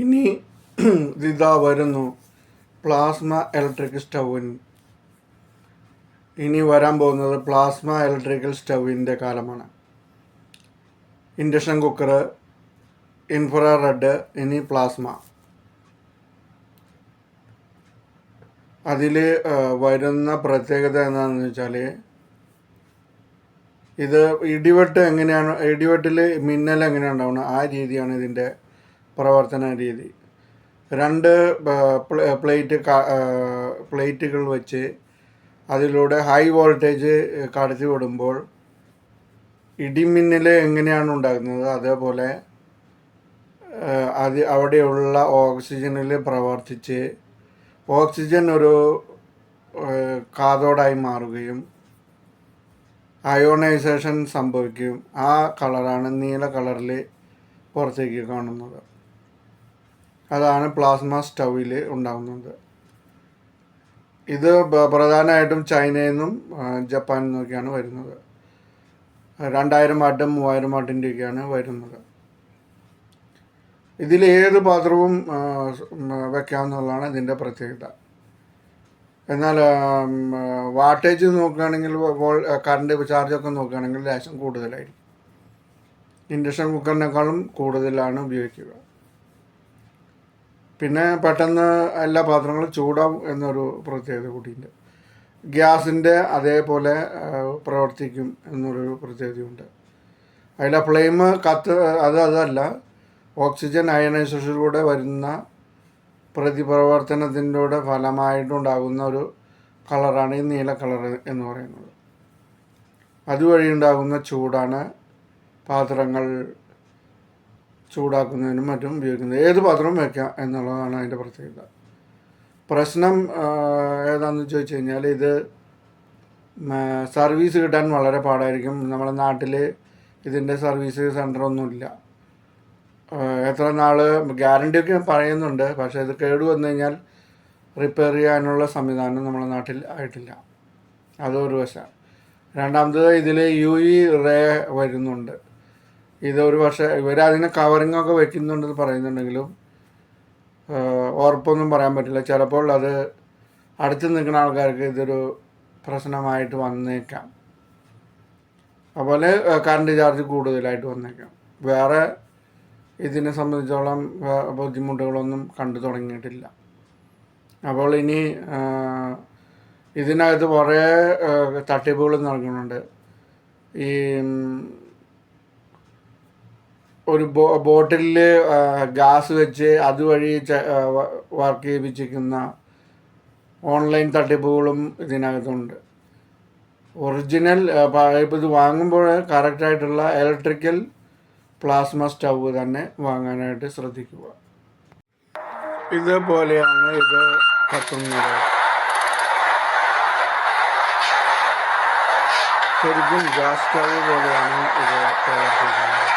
ഇനി ഇതാ വരുന്നു പ്ലാസ്മ ഇലക്ട്രിക് സ്റ്റൗവിന്. ഇനി വരാൻ പോകുന്നത് പ്ലാസ്മ ഇലക്ട്രിക്കൽ സ്റ്റൗവിൻ്റെ കാലമാണ്. ഇൻഡക്ഷൻ കുക്കർ, ഇൻഫ്രാറെഡ്, ഇനി പ്ലാസ്മ. അതിൽ വരുന്ന പ്രത്യേകത എന്താണെന്ന് വെച്ചാൽ, ഇത് ഇടിവെട്ടിൽ മിന്നൽ എങ്ങനെയാണ് ഉണ്ടാവുന്നത് ആ രീതിയാണ് ഇതിൻ്റെ പ്രവർത്തന രീതി. 2 പ്ലേറ്റുകൾ വെച്ച് അതിലൂടെ ഹൈ വോൾട്ടേജ് കടത്തി വിടുമ്പോൾ ഇടിമിന്നൽ എങ്ങനെയാണ് ഉണ്ടാകുന്നത് അതേപോലെ അവിടെയുള്ള ഓക്സിജനിൽ പ്രവർത്തിച്ച് ഓക്സിജൻ ഒരു കാഥോഡായി മാറുകയും അയോണൈസേഷൻ സംഭവിക്കുകയും ആ കളറാണ് നീല കളറിൽ പുറത്തേക്ക് കാണുന്നത്. അതാണ് പ്ലാസ്മ സ്റ്റൗവിൽ ഉണ്ടാകുന്നത്. ഇത് പ്രധാനമായിട്ടും ചൈനയിൽ നിന്നും ജപ്പാനിൽ നിന്നൊക്കെയാണ് വരുന്നത്. 2000 വാട്ടും 3000 വാട്ടിൻ്റെയൊക്കെയാണ് വരുന്നത്. ഇതിൽ ഏത് പാത്രവും വെക്കാവുന്നതാണ് ഇതിൻ്റെ പ്രത്യേകത. എന്നാൽ വാട്ടേജ് നോക്കുകയാണെങ്കിൽ കറണ്ട് ചാർജൊക്കെ നോക്കുകയാണെങ്കിൽ ലേശം കൂടുതലായിരിക്കും. ഇൻഡക്ഷൻ കുക്കറിനേക്കാളും കൂടുതലാണ് ഉപയോഗിക്കുക. പിന്നെ പെട്ടെന്ന് എല്ലാ പാത്രങ്ങളും ചൂടാവും എന്നൊരു പ്രത്യേകത കൂടിയുണ്ട്. ഗ്യാസിൻ്റെ അതേപോലെ പ്രവർത്തിക്കും എന്നൊരു പ്രത്യേകതയുണ്ട്. അതിലെ ഫ്ലെയിം അതല്ല, ഓക്സിജൻ അയണൈസേഷനിലൂടെ വരുന്ന പ്രതിപ്രവർത്തനത്തിൻ്റെ ഫലമായിട്ടുണ്ടാകുന്ന ഒരു കളറാണ് ഈ നീല കളർ എന്ന് പറയുന്നത്. അതുവഴി ഉണ്ടാകുന്ന ചൂടാണ് പാത്രങ്ങൾ ചൂടാക്കുന്നതിനും മറ്റും ഉപയോഗിക്കുന്നത്. ഏത് പാത്രവും വയ്ക്കാം എന്നുള്ളതാണ് അതിൻ്റെ പ്രത്യേകത. പ്രശ്നം ഏതാണെന്ന് ചോദിച്ചു കഴിഞ്ഞാൽ, ഇത് സർവീസ് കിട്ടാൻ വളരെ പാടായിരിക്കും. നമ്മുടെ നാട്ടിൽ ഇതിൻ്റെ സർവീസ് സെൻ്ററൊന്നുമില്ല. എത്ര നാൾ ഗ്യാരണ്ടിയൊക്കെ പറയുന്നുണ്ട്, പക്ഷേ ഇത് കേട് വന്നു കഴിഞ്ഞാൽ റിപ്പയർ ചെയ്യാനുള്ള സംവിധാനം നമ്മുടെ നാട്ടിൽ ആയിട്ടില്ല. അതൊരു വശം. രണ്ടാമത് ഇതിൽ UV റേ വരുന്നുണ്ട്. ഇതൊരു പക്ഷേ ഇവരതിന് കവറിങ്ങൊക്കെ വയ്ക്കുന്നുണ്ടെന്ന് പറയുന്നുണ്ടെങ്കിലും ഉറപ്പൊന്നും പറയാൻ പറ്റില്ല. ചിലപ്പോൾ അത് അടുത്ത് നിൽക്കുന്ന ആൾക്കാർക്ക് ഇതൊരു പ്രശ്നമായിട്ട് വന്നേക്കാം. അതുപോലെ കറണ്ട് ചാർജ് കൂടുതലായിട്ട് വന്നേക്കാം. വേറെ ഇതിനെ സംബന്ധിച്ചോളം ബുദ്ധിമുട്ടുകളൊന്നും കണ്ടു തുടങ്ങിയിട്ടില്ല. അപ്പോൾ ഇനി ഇതിനകത്ത് കുറേ തട്ടിപ്പുകൾ നടക്കുന്നുണ്ട്. ഈ ഒരു ബോട്ടിലിൽ ഗ്യാസ് വെച്ച് അതുവഴി വർക്ക് ചെയ്യിപ്പിച്ചിരിക്കുന്ന ഓൺലൈൻ തട്ടിപ്പുകളും ഇതിനകത്തുണ്ട്. ഒറിജിനൽ ഇപ്പോൾ ഇത് വാങ്ങുമ്പോൾ കറക്റ്റായിട്ടുള്ള ഇലക്ട്രിക്കൽ പ്ലാസ്മ സ്റ്റൗവ് തന്നെ വാങ്ങാനായിട്ട് ശ്രദ്ധിക്കുക. ഇതുപോലെയാണ് ഇത് കത്തുന്നത്. ശരിക്കും ഗ്യാസ് സ്റ്റൗവ് പോലെയാണ് ഇത് പ്രവർത്തിക്കുന്നത്.